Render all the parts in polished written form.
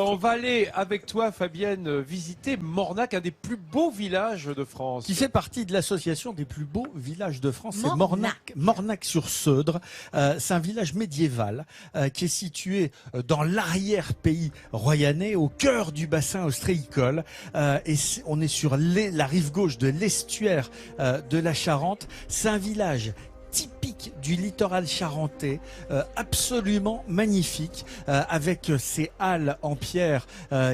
On va aller avec toi, Fabienne, visiter Mornac, un des plus beaux villages de France. Qui fait partie de l'association des plus beaux villages de France. C'est Mornac. Mornac-sur-Seudre. C'est un village médiéval qui est situé dans l'arrière-pays royannais, au cœur du bassin ostréicole. On est sur la rive gauche de l'estuaire de la Charente. C'est un village typique du littoral charentais, absolument magnifique, avec ces halles en pierre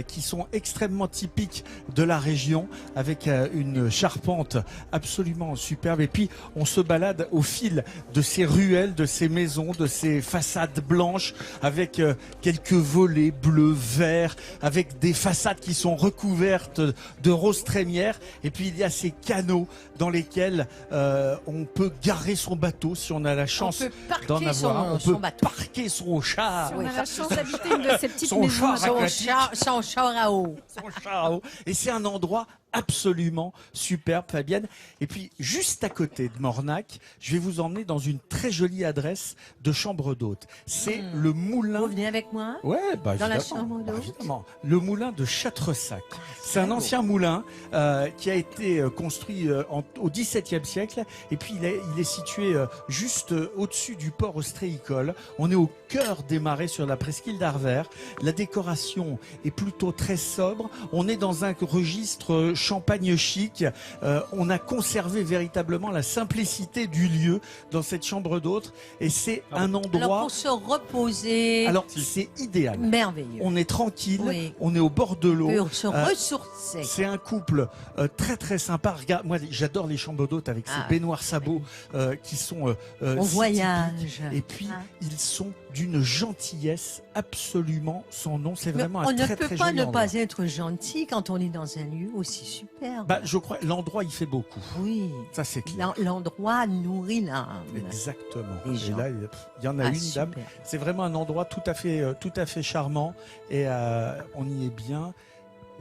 qui sont extrêmement typiques de la région, avec une charpente absolument superbe. Et puis on se balade au fil de ces ruelles, de ces maisons, de ces façades blanches, avec quelques volets bleus, verts, avec des façades qui sont recouvertes de roses trémières. Et puis il y a ces canaux dans lesquels on peut garer son bateau si on a la chance d'en avoir. On peut parquer son char. On a la chance d'habiter une de ces petites Son maisons. char Son char à eau. Son char à eau. Et c'est un endroit absolument superbe, Fabienne. Et puis, juste à côté de Mornac, je vais vous emmener dans une très jolie adresse de chambre d'hôte. C'est le moulin. Vous venez avec moi? Ouais, Dans la évidemment, chambre d'hôte. évidemment. Le moulin de Châtresac. C'est un ancien moulin qui a été construit au XVIIe siècle. Et puis, il est situé juste au-dessus du port ostréicole. On est au cœur des marais sur la presqu'île d'Arvers. La décoration est plutôt très sobre. On est dans un registre champagne chic. On a conservé véritablement la simplicité du lieu dans cette chambre d'hôte. Et c'est un endroit... Alors pour se reposer... Alors, c'est idéal. Merveilleux. On est tranquille, Oui. on est au bord de l'eau. Pour se ressourcer. C'est un couple très très sympa. Regarde, moi j'adore les chambres d'hôtes avec ces baignoires sabots qui sont On si voyage. typiques. Et puis ils sont d'une gentillesse absolument sans nom. C'est vraiment on un ne très peut très pas joli ne endroit. pas être gentil quand on est dans un lieu aussi superbe. Bah, je crois l'endroit il fait beaucoup. Oui. Ça c'est clair. L'endroit nourrit l'âme. Exactement. Les Et gens. là, il y en a une super. dame. C'est vraiment un endroit tout à fait charmant et on y est bien.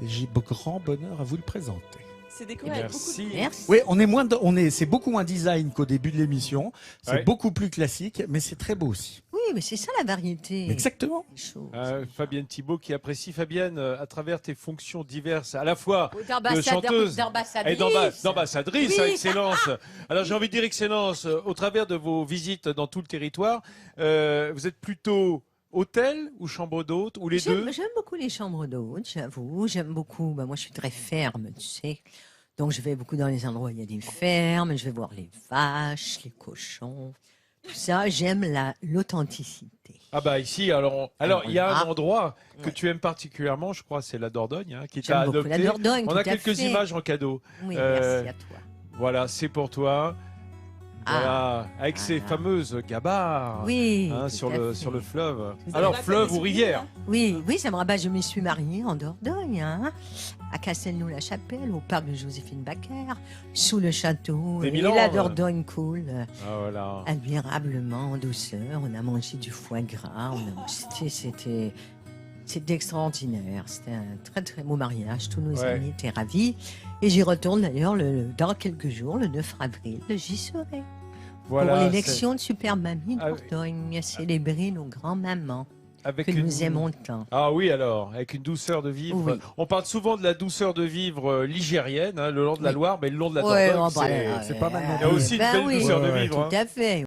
Et j'ai grand bonheur à vous le présenter. C'est décoré avec beaucoup de... Merci. Oui, c'est beaucoup moins design qu'au début de l'émission. C'est beaucoup plus classique, mais c'est très beau aussi. Oui, mais c'est ça la variété. Exactement. des choses. Fabienne Thibault qui apprécie, Fabienne, à travers tes fonctions diverses, à la fois de D'ambassadrice. chanteuse et d'ambassadrice à Excellence. Alors j'ai envie de dire Excellence, au travers de vos visites dans tout le territoire, vous êtes plutôt hôtel ou chambre d'hôte ou les deux? J'aime beaucoup les chambres d'hôtes, j'avoue. J'aime beaucoup. Moi, je suis très ferme, tu sais. Donc, je vais beaucoup dans les endroits où il y a des fermes. Je vais voir les vaches, les cochons. Tout ça, j'aime l'authenticité. Ah bah ici, alors il y a un endroit que tu aimes particulièrement, je crois, c'est la Dordogne, qui t'a J'aime beaucoup adopté. la Dordogne, On tout a à quelques fait. images en cadeau. Oui, merci à toi. Voilà, c'est pour toi. Voilà, avec ces fameuses gabarres Oui, sur tout à le fait. fleuve. Vous Alors avez fleuve des ou rivière? Oui, ça me rabat. Je me suis mariée en Dordogne, à Castelnau-la-Chapelle, au parc de Joséphine Baker, sous le château. Des Et Milandes. la Dordogne coule Ah voilà. admirablement en douceur. On a mangé du foie gras. C'était extraordinaire. C'était un très très beau mariage. Tous nos amis étaient ravis. Et j'y retourne d'ailleurs dans quelques jours, le 9 avril. J'y serai. Voilà, Pour l'élection de Super Mamie Ah, Dordogne, célébrer nos grands-mamans avec que nous aimons tant. Ah oui, alors, avec une douceur de vivre. Oui. On parle souvent de la douceur de vivre ligérienne, le long de la Loire, mais le long de la Ouais, Dordogne, oh, bah, c'est pas mal non il y a aussi une belle douceur de vivre. Tout à fait.